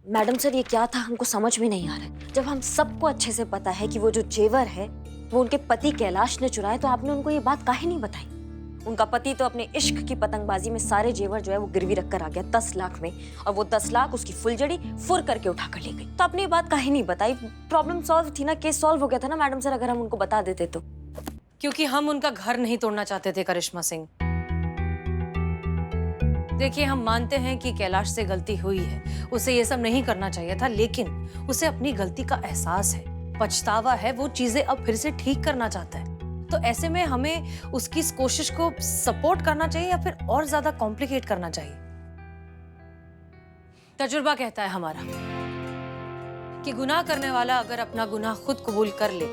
Madam sir ये क्या था हमको समझ में नहीं आ रहा है। जब हम सबको अच्छे से पता है कि वो जो जेवर है वो उनके पति कैलाश ने चुराए, तो आपने उनको ये बात काहे नहीं बताई? उनका पति तो अपने इश्क की पतंगबाजी में सारे जेवर जो है वो गिरवी रख कर आ गया 10 लाख में, और वो 10 लाख उसकी फुलझड़ी फुर करके उठा कर ले गई। तो आपने ये बात काहे नहीं बताई? प्रॉब्लम सॉल्व थी ना, केस सॉल्व हो गया था ना मैडम सर, अगर हम उनको बता देते तो। क्योंकि हम उनका घर नहीं तोड़ना चाहते थे करिश्मा सिंह। देखिए, हम मानते हैं कि कैलाश से गलती हुई है, उसे ये सब नहीं करना चाहिए था, लेकिन उसे अपनी गलती का एहसास है, पछतावा है, वो चीजें अब फिर से ठीक करना चाहता है। तो ऐसे में हमें उसकी इस कोशिश को सपोर्ट करना चाहिए या फिर और ज्यादा कॉम्प्लिकेट करना चाहिए? तजुर्बा कहता है हमारा कि गुनाह करने वाला अगर अपना गुनाह खुद कबूल कर ले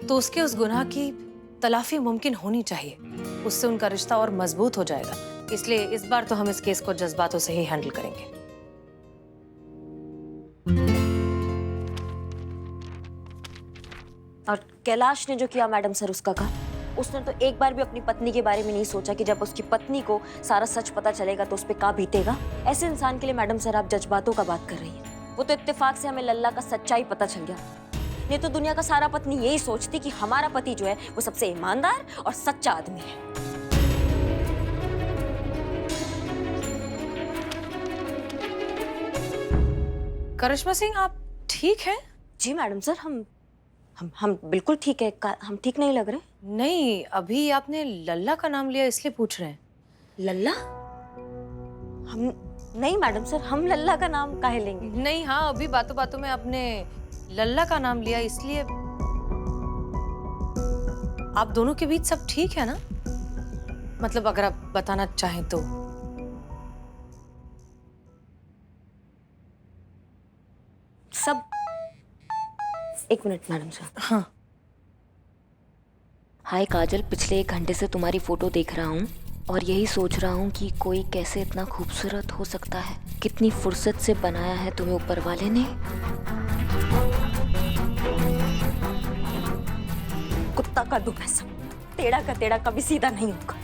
तो उसके उस गुनाह की तलाफी मुमकिन होनी चाहिए, उससे उनका रिश्ता और मजबूत हो जाएगा। इसलिए इस बार तो हम इस केस को जज्बातों से ही हैंडल करेंगे। और कैलाश ने जो किया मैडम सर उसका कहा, उसने तो एक बार भी अपनी पत्नी के बारे में नहीं सोचा कि जब उसकी पत्नी को सारा सच पता चलेगा तो उस पर क्या बीतेगा। ऐसे इंसान के लिए मैडम सर आप जज्बातों का बात कर रही हैं। वो तो इत्तेफाक से हमें लल्ला का सच्चाई पता चल गया, नहीं तो दुनिया का सारा पत्नी यही सोचती कि हमारा पति जो है वो सबसे ईमानदार और सच्चा आदमी है। करिश्मा सिंह, आप ठीक हैं? जी मैडम सर, हम बिल्कुल ठीक है। हम ठीक नहीं लग रहे? नहीं, अभी आपने लल्ला का नाम लिया इसलिए पूछ रहे हैं। लल्ला? हम नहीं मैडम सर, हम लल्ला का नाम काहे लेंगे? नहीं, हाँ, अभी बातों बातों में आपने लल्ला का नाम लिया, इसलिए। आप दोनों के बीच सब ठीक है ना? मतलब अगर आप बताना चाहें तो। सब एक मिनट मैडम सर। हाँ। हाय काजल, पिछले 1 घंटे से तुम्हारी फोटो देख रहा हूँ और यही सोच रहा हूँ कि कोई कैसे इतना खूबसूरत हो सकता है। कितनी फुर्सत से बनाया है तुम्हें ऊपर वाले ने। कुत्ता का दुम है सब, टेढ़ा का टेढ़ा कभी सीधा नहीं होगा।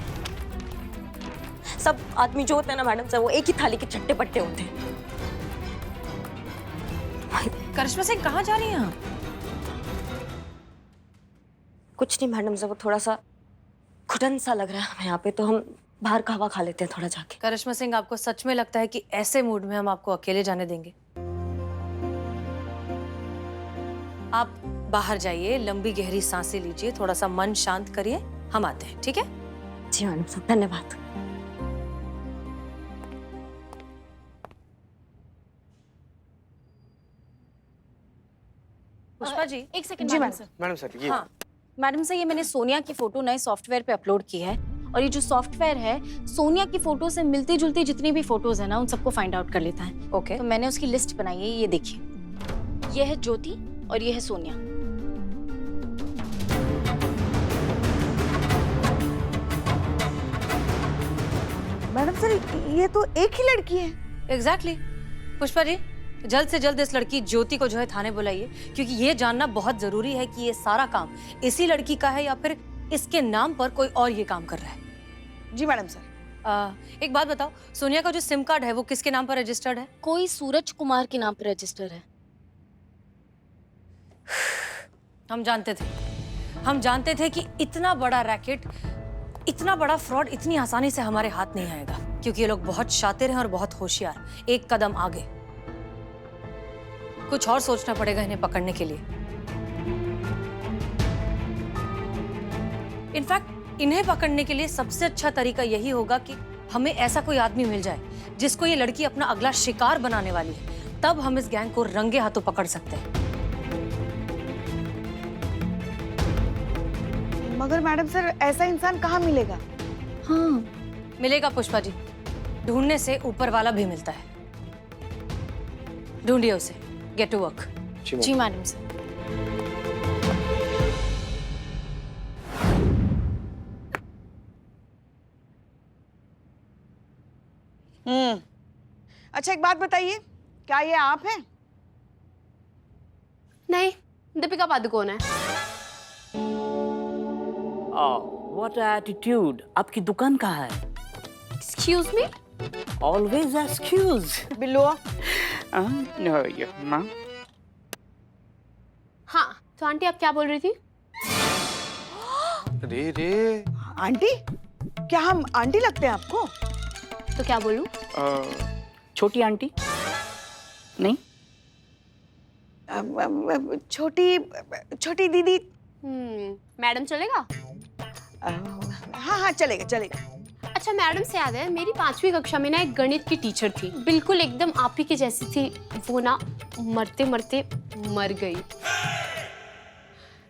सब आदमी जो होते हैं ना मैडम सर, वो एक ही थाली के चट्टे पट्टे होते हैं। करिश्मा सिंह, कहाँ जा रही हैं आप? कुछ नहीं मैडम सर, वो थोड़ा सा घुटन सा लग रहा है हमें यहाँ पे, तो हम बाहर का हवा खा लेते हैं थोड़ा जाके। करिश्मा सिंह, आपको सच में लगता है कि ऐसे मूड में हम आपको अकेले जाने देंगे? आप बाहर जाइए, लंबी गहरी सांसें लीजिए, थोड़ा सा मन शांत करिए, हम आते हैं, ठीक है? जी मैडम सर, धन्यवाद। पुष्पा जी। एक सेकंड जी मैडम सर। मैडम सर ये हाँ, मैडम सर, ये मैंने सोनिया की फोटो नए सॉफ्टवेयर पे अपलोड की है, और ये जो सॉफ्टवेयर है सोनिया की फोटो से मिलती जुलती जितनी भी फोटोज है ना उन सबको फाइंड आउट कर लेता है। ओके। तो मैंने उसकी लिस्ट बनाई है, ये देखिए। ये है ज्योति और ये है सोनिया। मैडम सर ये तो एक ही लड़की है। एग्जैक्टली। पुष्पा जी, जल्द से जल्द इस लड़की ज्योति को जो है थाने बुलाइए, क्योंकि ये जानना बहुत जरूरी है कि ये सारा काम इसी लड़की का है या फिर इसके नाम पर कोई और ये काम कर रहा है। जी मैडम सर। एक बात बताओ, सोनिया का जो सिम कार्ड है वो किसके नाम पर रजिस्टर्ड है? कोई सूरज कुमार के नाम पर रजिस्टर है। हम जानते थे कि इतना बड़ा रैकेट, इतना बड़ा फ्रॉड इतनी आसानी से हमारे हाथ नहीं आएगा, क्योंकि ये लोग बहुत शातिर हैं और बहुत होशियार, एक कदम आगे। कुछ और सोचना पड़ेगा इन्हें पकड़ने के लिए। इनफैक्ट इन्हें पकड़ने के लिए सबसे अच्छा तरीका यही होगा कि हमें ऐसा कोई आदमी मिल जाए जिसको ये लड़की अपना अगला शिकार बनाने वाली है, तब हम इस गैंग को रंगे हाथों पकड़ सकते हैं। मगर मैडम सर ऐसा इंसान कहाँ मिलेगा? हाँ, मिलेगा पुष्पा जी, ढूंढने से ऊपर वाला भी मिलता है। ढूंढिए उसे, गेट टू वर्क। जी मैडम सर। अच्छा एक बात बताइए, क्या ये आप हैं? नहीं, दीपिका पादुकोण है। What attitude! आपकी दुकान कहाँ है? Excuse me? Always excuse. बिल्लुआ माँ हाँ, तो आंटी आप क्या बोल रही थी? रे रे आंटी, क्या हम आंटी लगते हैं आपको? तो क्या बोलूं? छोटी आंटी नहीं छोटी छोटी दीदी। मैडम चलेगा? हाँ हाँ चलेगा चलेगा। अच्छा, मैडम से याद है, मेरी 5वीं कक्षा में ना एक गणित की टीचर थी, बिल्कुल एकदम आप ही की जैसी थी। वो ना मरते मरते मर गई।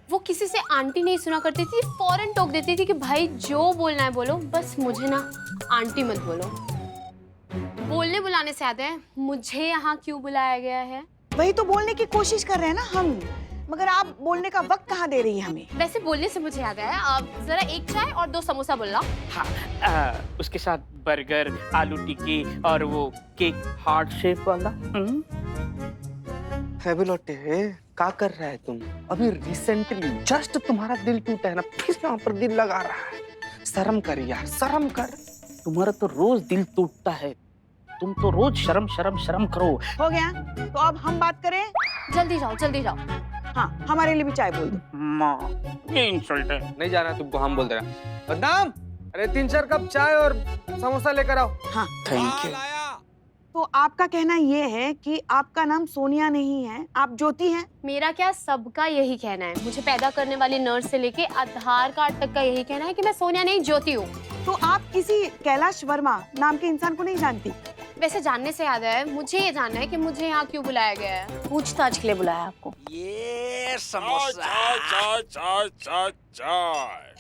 वो किसी से आंटी नहीं सुना करती थी, फौरन टोक देती थी कि भाई जो बोलना है बोलो, बस मुझे ना आंटी मत बोलो। बोलने बुलाने से याद है, मुझे यहाँ क्यों बुलाया गया है? वही तो बोलने की कोशिश कर रहे हैं ना हम, मगर आप बोलने का वक्त कहाँ दे रही हैं हमें? वैसे बोलने से मुझे याद आया, आप जरा एक चाय और 2 समोसा बोलना। हाँ, उसके साथ बर्गर, आलू टिक्की और वो केक हार्ट शेप वाला। बेलोटे क्या कर रहा है तुम? अभी रिसेंटली जस्ट तुम्हारा दिल टूटा है ना, फिर यहाँ पर दिल लगा रहा है। शर्म कर यार, शर्म कर। तुम्हारा तो रोज दिल टूटता है, तुम तो रोज शर्म शर्म शर्म करो। हो गया? तो अब हम बात करें? जल्दी जाओ, जल्दी जाओ। हाँ, हमारे लिए भी चाय बोल दो। माँ ये इंसल्ट है। नहीं जाना तुमको, हम बोल दे रहे हैं। बदनाम, अरे 3-4 कप चाय और समोसा लेकर आओ। हाँ, थैंक यू। तो आपका कहना ये है कि आपका नाम सोनिया नहीं है, आप ज्योति हैं? मेरा क्या, सबका यही कहना है। मुझे पैदा करने वाली नर्स से लेके आधार कार्ड तक का यही कहना है कि मैं सोनिया नहीं ज्योति हूँ। तो आप किसी कैलाश वर्मा नाम के इंसान को नहीं जानती? वैसे जानने से याद है, मुझे ये जानना है कि मुझे यहाँ क्यों बुलाया गया है। पूछताछ के लिए बुलाया आपको। ये समोसा चाय चाय चाय चाय।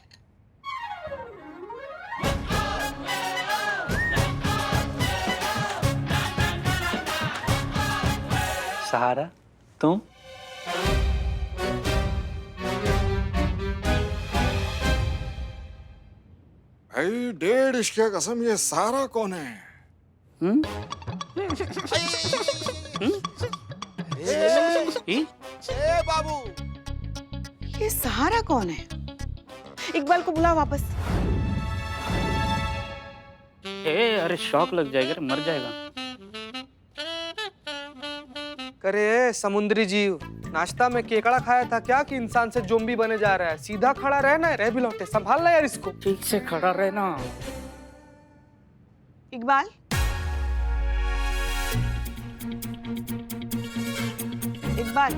सहारा तुम? भाई 1.5 इश्क की कसम, ये सारा कौन है? बाबू, ये सहारा कौन है? इकबाल को बुला वापस। अरे शॉक लग जाएगा, मर जाएगा। करे समुद्री जीव, नाश्ता में केकड़ा खाया था क्या कि इंसान से जोम्बी बने जा रहा है? सीधा खड़ा रहना है, रह बिलोटे, संभालना यार इसको। ठीक से खड़ा रहना। इकबाल, इकबाल,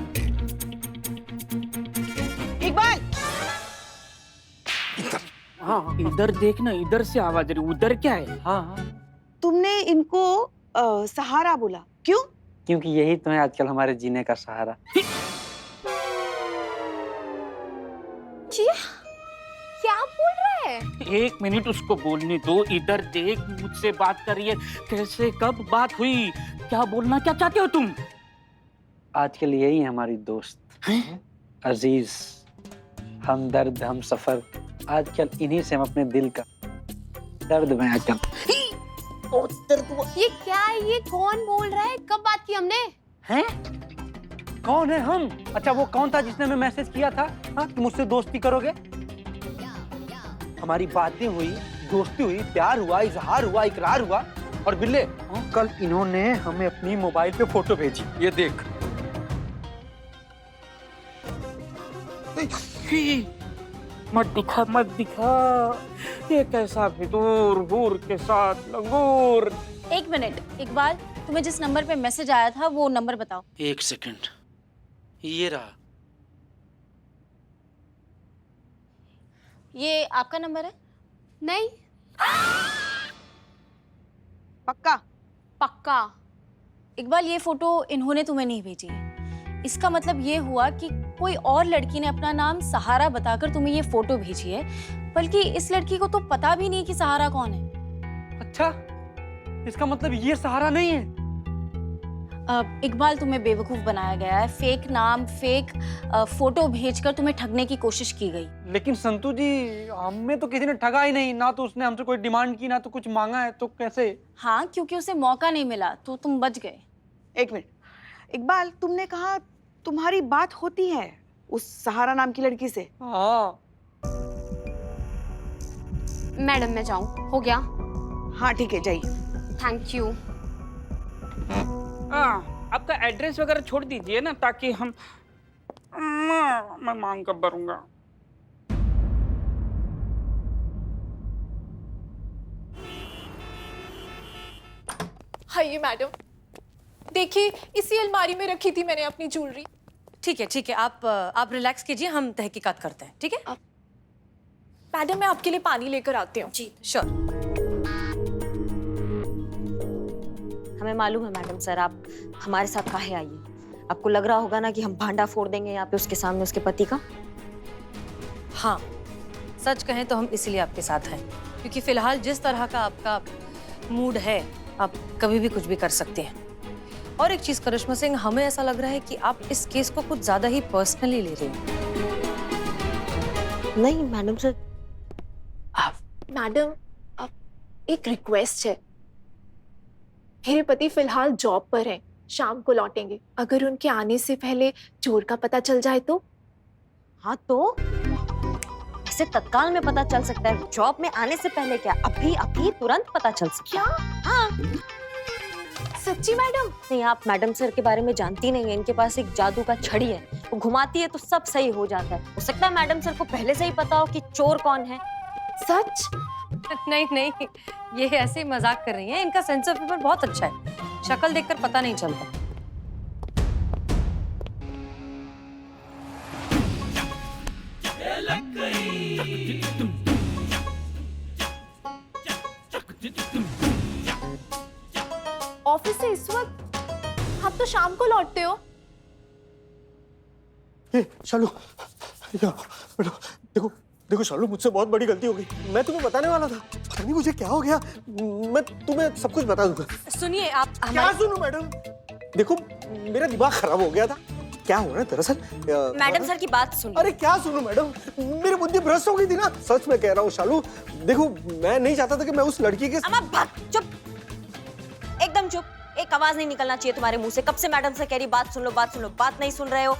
इकबाल। हाँ, इधर देखना, इधर से आवाज रही, उधर क्या है? हाँ, तुमने इनको सहारा बोला, क्यों? क्योंकि यही तो है आजकल हमारे जीने का सहारा। जी, क्या बोल रहे हैं? 1 मिनट उसको बोलने दो। इधर देख, मुझसे बात कर रही है। कैसे, कब बात हुई? क्या बोलना क्या चाहते हो तुम? आजकल यही है हमारी दोस्त, अजीज, हमदर्द, हम सफर। आजकल इन्हीं से हम अपने दिल का दर्द बयां करते हैं। ये क्या है? ये कौन बोल रहा है? कब बात की हमने? हैं? कौन है हम? अच्छा, वो कौन था जिसने हमें मैसेज किया था, हाँ, कि मुझसे दोस्ती करोगे? हमारी बातें हुई, दोस्ती हुई, प्यार हुआ, इजहार हुआ, इकरार हुआ, और बिल्ले, कल इन्होंने हमें अपनी मोबाइल पे फोटो भेजी। ये देख। मत दिखा, मत दिखा। ये कैसा विदूर हूर के साथ लंगूर। 1 मिनट, इकबाल, तुम्हें जिस नंबर पे मैसेज आया था वो नंबर बताओ। 1 सेकंड, ये रहा। ये आपका नंबर है? नहीं। पक्का? पक्का। इकबाल, ये फोटो इन्होंने तुम्हें नहीं भेजी है। इसका मतलब ये हुआ कि कोई और लड़की ने अपना नाम सहारा बताकर तुम्हें ये फोटो भेजी है, बल्कि इस लड़की को तो पता भी नहीं कि सहारा कौन है। अच्छा, इसका मतलब ये सहारा नहीं है। इकबाल, तुम्हें बेवकूफ बनाया गया है। फेक नाम, फेक फोटो भेजकर तुम्हें ठगने की कोशिश की गई। लेकिन संतू जी, हमें तो किसी ने ठगा ही नहीं, ना तो उसने हमसे कोई डिमांड की, ना तो कुछ मांगा है, तो कैसे? हाँ, क्योंकि उसे मौका नहीं मिला तो तुम बच गए। 1 मिनट, इकबाल, तुमने कहा तुम्हारी बात होती है उस सहारा नाम की लड़की से? हाँ। मैडम, मैं जाऊं? हो गया? हाँ ठीक है, जाइए। Thank you. आपका एड्रेस वगैरह छोड़ दीजिए ना, ताकि हम मैं मांग कर भरूंगा। हाँ ये मैडम, देखिए इसी अलमारी में रखी थी मैंने अपनी ज्वेलरी। ठीक है, आप रिलैक्स कीजिए, हम तहकीकात करते हैं, ठीक है? मैडम मैं आपके लिए पानी लेकर आती हूँ। जी श्योर। हमें मालूम है मैडम सर, आप हमारे साथ काहे आई हैं? आपको लग रहा होगा ना कि हम भांडा फोड़ देंगे यहाँ पे उसके सामने उसके पति का। हाँ, सच कहें तो हम इसीलिए आपके साथ हैं, क्योंकि फिलहाल जिस तरह का आपका मूड है, आप कभी भी कुछ भी कर सकते हैं। और एक चीज करिश्मा सिंह, हमें ऐसा लग रहा है कि आप इस केस को कुछ ज्यादा ही पर्सनली ले रहे हैं। नहीं मैडम सर। मैडम एक रिक्वेस्ट है, मेरे पति फिलहाल जॉब पर हैं, शाम को लौटेंगे। अगर उनके आने से पहले चोर का पता चल जाए तो? हाँ तो ऐसे तत्काल में पता चल सकता है, जॉब में आने से पहले क्या? अभी तुरंत पता चल सकता है। हाँ सच्ची मैडम? नहीं, आप मैडम सर के बारे में जानती नहीं है। इनके पास एक जादू का छड़ी है, वो घुमाती है तो सब सही हो जाता है। हो सकता है मैडम सर को पहले से ही पता हो कि चोर कौन है। सच? नहीं, ये ऐसे ही मजाक कर रही हैं। इनका सेंस ऑफ ह्यूमर बहुत अच्छा है, शक्ल देखकर पता नहीं चलता। ऑफिस से इस वक्त? आप तो शाम को लौटते हो। ये शालू, देखो देखो शालू, मुझसे बहुत बड़ी गलती हो गई। मैं तुम्हें बताने वाला था, पता नहीं मुझे क्या हो गया। मैं तुम्हें सब कुछ बता दूंगा। सुनिए आप क्या सुनूं मैडम? देखो मेरा दिमाग खराब हो गया था। क्या हुआ ना दरअसल, मैडम सर की बात सुनिए। अरे क्या सुनूं मैडम, मेरी बुद्धि भ्रष्ट हो गई थी ना। सच में कह रहा हूँ शालू, देखो मैं नहीं चाहता था कि मैं उस लड़की के चुप, एकदम चुप। एक आवाज नहीं निकलना चाहिए तुम्हारे मुंह से। कब से मैडम से कह रही बात सुन लो, बात नहीं सुन रहे हो।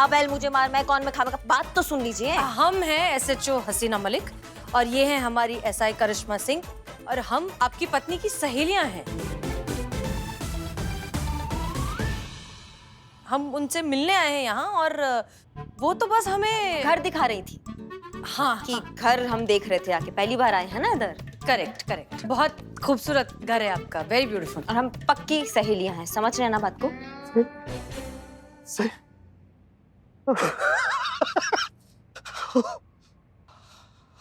बैल मुझे मार, मैं कौन, मैं खावा, बात तो सुन लीजिए। हम हैं SHO हसीना मलिक और ये है हमारी SI करिश्मा सिंह, और हम आपकी पत्नी की सहेलियां हैं। हम उनसे मिलने आए हैं यहाँ, और वो तो बस हमें घर दिखा रही थी। हाँ कि घर हम देख रहे थे आके, पहली बार आए हैं ना इधर। करेक्ट, बहुत खूबसूरत घर है आपका, वेरी ब्यूटीफुल। और हम पक्की सहेलियां हैं, समझ रहे हैं ना बात को?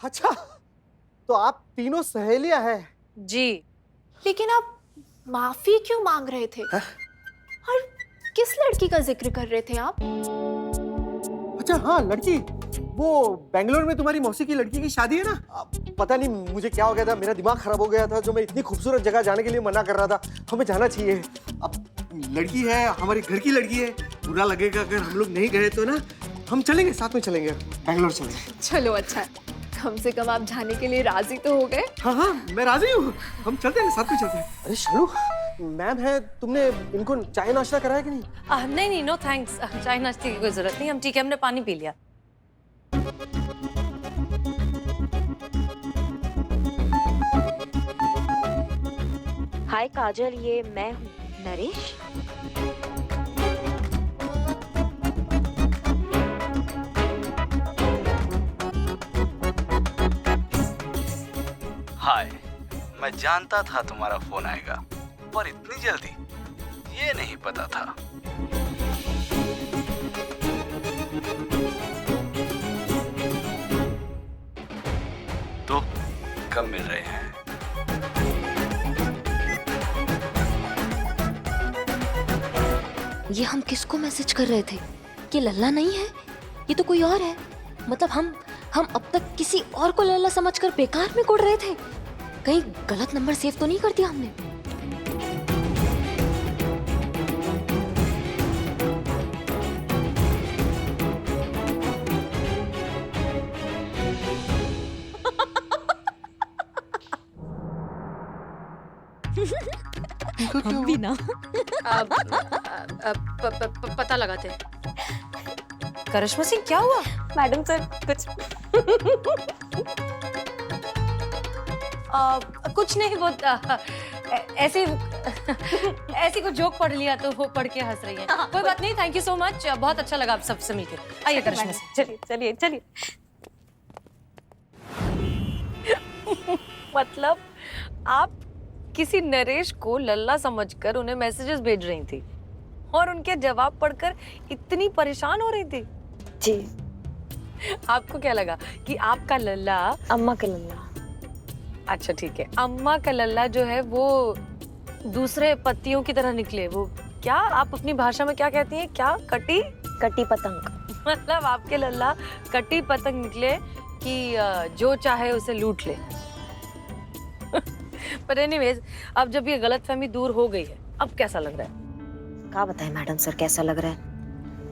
अच्छा, तो आप तीनों सहेलियां हैं? जी। लेकिन आप माफी क्यों मांग रहे थे? और किस लड़की का जिक्र कर रहे थे आप? अच्छा हाँ, लड़की, वो बेंगलोर में तुम्हारी मौसी की लड़की की शादी है ना। पता नहीं मुझे क्या हो गया था, मेरा दिमाग खराब हो गया था। जो मैं इतनी खूबसूरत जगह जाने के लिए मना कर रहा था, हमें जाना चाहिए। अब लड़की है, हमारे घर की लड़की है, बुरा लगेगा अगर हम लोग नहीं गए तो ना। हम चलेंगे, साथ में चलेंगे, बेंगलोर चलेंगे। चलो अच्छा, कम से कम आप जाने के लिए राजी तो हो गए। हाँ, मैं राजी हूँ, हम चलते हैं, साथ में चलते हैं। अरे शालू, मैम है, तुमने इनको चाय नाश्ता कराया कि नहीं? नहीं, नो थैंक्स, चाय नाश्ते की कोई जरूरत नहीं, हम ठीक है, हमने पानी पी लिया। हाय काजल, ये मैं हूँ नरेश। हाय, मैं जानता था तुम्हारा फोन आएगा, पर इतनी जल्दी ये नहीं पता था। तो कब मिल रहे हैं? ये हम किसको मैसेज कर रहे थे? ये लल्ला नहीं है, ये तो कोई और है। मतलब हम अब तक किसी और को लल्ला समझकर बेकार में कोड़ रहे थे। कहीं गलत नंबर सेव तो नहीं कर दिया हमने? हम भी ना पता लगाते। करिश्मा सिंह, क्या हुआ? मैडम सर कुछ कुछ नहीं, वो ऐसे ही ऐसी कुछ जोक पढ़ लिया तो वो पढ़ के हंस रही है। कोई बात नहीं, थैंक यू सो मच, बहुत अच्छा लगा आप सबसे मिलकर। आइए करिश्मा से, चलिए चलिए चलिए। मतलब आप किसी नरेश को लल्ला समझकर उन्हें मैसेजेस भेज रही थी और उनके जवाब पढ़कर इतनी परेशान हो रही थी। जी। आपको क्या लगा कि आपका लल्ला? अम्मा के लल्ला। अच्छा ठीक है, अम्मा का लल्ला जो है वो दूसरे पत्तियों की तरह निकले। वो क्या आप अपनी भाषा में क्या कहती हैं? क्या कटी कटी पतंग। मतलब आपके लल्ला कटी पतंग निकले कि जो चाहे उसे लूट ले। पर एनीवेज, अब जब ये गलतफहमी दूर हो गई है, अब कैसा लग रहा है? क्या बताएं मैडम सर, कैसा लग रहा है?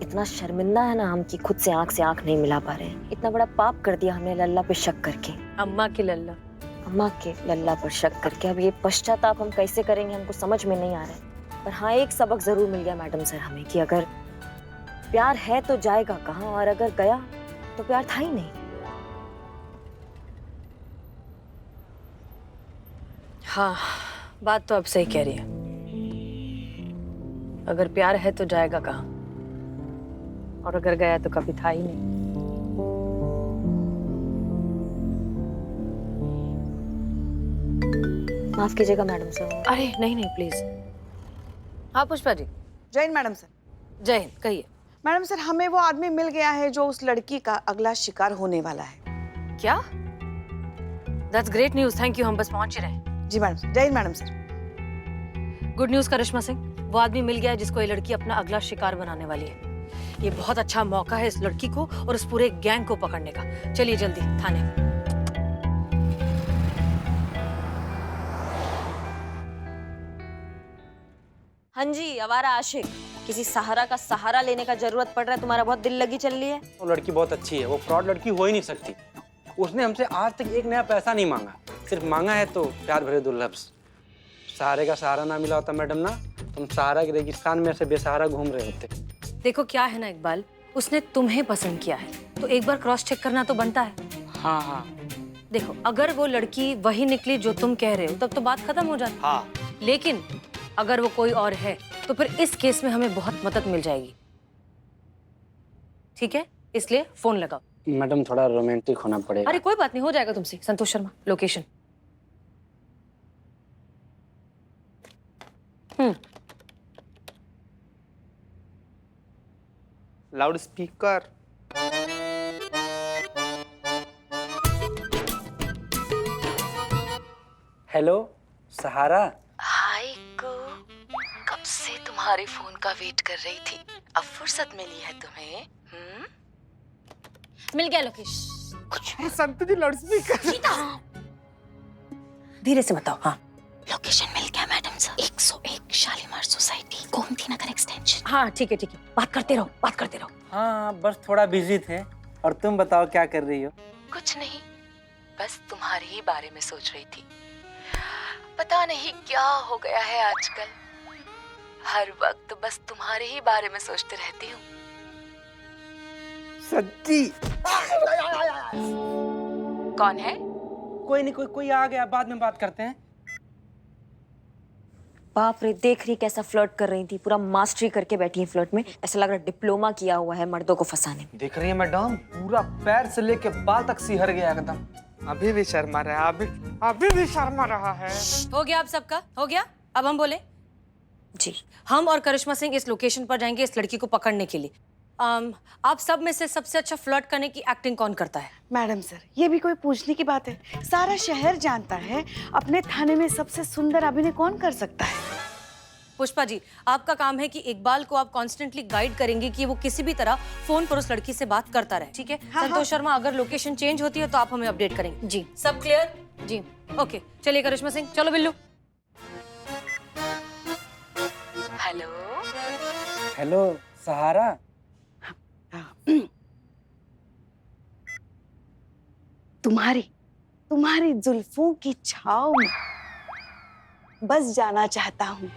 इतना शर्मिंदा है ना हम कि खुद से आंख नहीं मिला पा रहे हैं। इतना बड़ा पाप कर दिया हमने लल्ला पे शक करके। अम्मा के लल्ला, अम्मा के लल्ला पर शक करके। अब ये पश्चाताप हम कैसे करेंगे, हमको समझ में नहीं आ रहा है। पर हाँ, एक सबक जरूर मिल गया मैडम सर हमें कि अगर प्यार है तो जाएगा कहाँ, और अगर गया तो प्यार था ही नहीं। हाँ, बात तो अब सही कह रही है। अगर प्यार है तो जाएगा कहाँ, और अगर गया तो कभी था ही नहीं। माफ कीजिएगा मैडम सर। अरे नहीं नहीं प्लीज। हाँ पुष्पा जी। जय हिंद मैडम सर। जय हिंद, कहिए। मैडम सर, हमें वो आदमी मिल गया है जो उस लड़की का अगला शिकार होने वाला है। क्या? That's great news, thank you. हम बस पहुंच ही रहे हैं। जी मैडम सर। जय Hind madam sir. Good news Karishma Singh, वो आदमी मिल गया है जिसको ये लड़की अपना अगला शिकार बनाने वाली है। ये बहुत अच्छा मौका है इस लड़की को और उस पूरे गैंग को पकड़ने का। चलिए जल्दी थाने। हाँ जी, आवारा आशिक, किसी सहारा का सहारा लेने का जरूरत पड़ रहा है, तुम्हारा बहुत दिल लगी चल रही है। वो लड़की बहुत अच्छी है, वो फ्रॉड लड़की हो ही नहीं सकती। उसने हमसे आज तक एक नया पैसा नहीं मांगा, सिर्फ मांगा है तो प्यार भरे दुर्लभ। सहारे का सहारा ना मिला होता मैडम ना, तुम सहारा के रेगिस्तान में से बेसहारा घूम रहे होते। देखो क्या है ना इकबाल, उसने तुम्हें पसंद किया है तो एक बार क्रॉस चेक करना तो बनता है। हाँ हाँ। देखो अगर वो लड़की वही निकली जो तुम कह रहे हो तब तो बात खत्म हो जाती। हाँ। लेकिन अगर वो कोई और है तो फिर इस केस में हमें बहुत मदद मिल जाएगी। ठीक है, इसलिए फोन लगाओ। मैडम थोड़ा रोमांटिक होना पड़ेगा। अरे कोई बात नहीं, हो जाएगा तुमसे। Santosh Sharma, location. Loudspeaker. Hello Sahara. Hi को, कब से तुम्हारे फोन का वेट कर रही थी, अब फुर्सत मिली है तुम्हें? मिल गया लोकेशन। संतु जी लाउड स्पीकर। धीरे से बताओ। हाँ लोकेशन मिल गया madam sir, 101 Shalimar society, Gomti Nagar extension. हाँ ठीक है, बात करते रहो, बात करते रहो। हाँ बस थोड़ा बिजी थे। और तुम बताओ क्या कर रही हो? कुछ नहीं, बस तुम्हारे ही बारे में सोच रही थी। पता नहीं क्या हो गया है आजकल, हर वक्त बस तुम्हारे ही बारे में सोचते रहती हूँ। सच्ची? कौन है? कोई नहीं, कोई आ गया, बाद में बात करते हैं। बाप रे, देख रही कैसा फ्लर्ट कर रही थी, पूरा मास्टरी करके बैठी है फ्लर्ट में। ऐसा लग रहा है डिप्लोमा किया हुआ है मर्दों को फंसाने में। देख रही है मैडम, पूरा पैर से लेके बाल तक सिहर गया एकदम। अभी भी शर्मा रहा है, अभी भी शर्मा रहा है। हो गया आप सबका? हो गया? अब हम बोले? जी। हम और करिश्मा सिंह इस लोकेशन पर जाएंगे इस लड़की को पकड़ने के लिए। आप सब में से सबसे अच्छा फ्लर्ट करने की एक्टिंग कौन करता है? मैडम सर, ये भी कोई पूछने की बात है? सारा शहर जानता है अपने थाने में सबसे सुंदर अभिनय कौन कर सकता है। पुष्पा जी, आपका काम है कि इकबाल को आप कॉन्स्टेंटली गाइड करेंगे कि वो किसी भी तरह फोन पर उस लड़की से बात करता रहे। ठीक है? संतोष शर्मा, अगर लोकेशन चेंज होती है तो आप हमें अपडेट करेंगे। जी सब क्लियर? जी ओके, चलिए करिश्मा सिंह, चलो बिल्लू। हेलो। हेलो सहारा। तुम्हारी जुल्फों की छाव में बस जाना चाहता हूँ,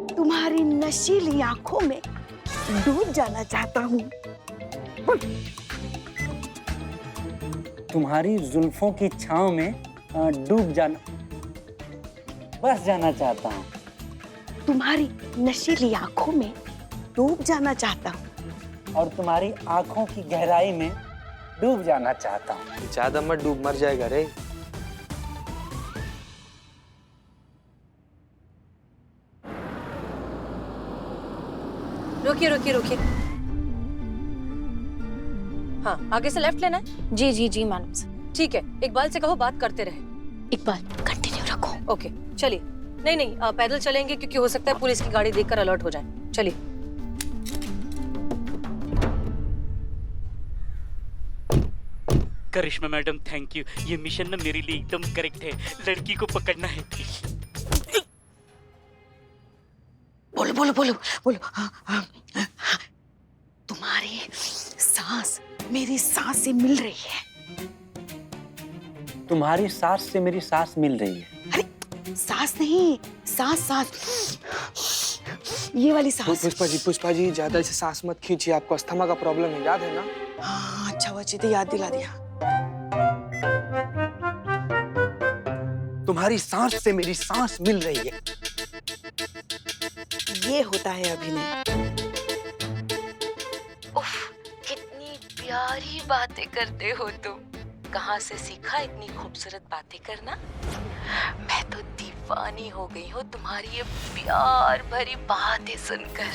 तुम्हारी नशीली आंखों में डूब जाना चाहता हूँ। तुम्हारी जुल्फों की छांव में डूब जाना। बस जाना चाहता हूँ। तुम्हारी नशीली आंखों में डूब जाना चाहता हूँ। और तुम्हारी आंखों की गहराई में डूब जाना चाहता हूँ। ज्यादा मत डूब, मर जाएगा रे। रुकिए रुकिए रुकिए। हाँ, आगे से लेफ्ट लेना है। जी जी जी मैडम। ठीक है, इकबाल से कहो बात करते रहे। इकबाल कंटिन्यू रखो। ओके चलिए। नहीं नहीं, पैदल चलेंगे क्योंकि हो सकता है पुलिस की गाड़ी देखकर अलर्ट हो जाए। चलिए। करिश्मा मैडम थैंक यू, ये मिशन ना मेरे लिए एकदम करेक्ट है। लड़की को पकड़ना है। बोलो बोलो बोलो बोलो। तुम्हारी सांस मेरी सांस से मिल रही है। तुम्हारी सांस से मेरी सांस मिल रही है। अरे सांस नहीं, सांस सांस, ये वाली सांस। पुष्पा जी ज्यादा से सांस मत खींचिए, आपको अस्थमा का प्रॉब्लम है, याद है ना? हाँ अच्छा हुआ चीते याद दिला दिया। तुम्हारी सांस से मेरी सांस मिल रही है। ये होता है अभिनय। उफ, कितनी प्यारी बातें करते हो तुम। कहाँ से सीखा इतनी खूबसूरत बातें करना? मैं तो दीवानी हो गई हूँ तुम्हारी ये प्यार भरी बातें सुनकर।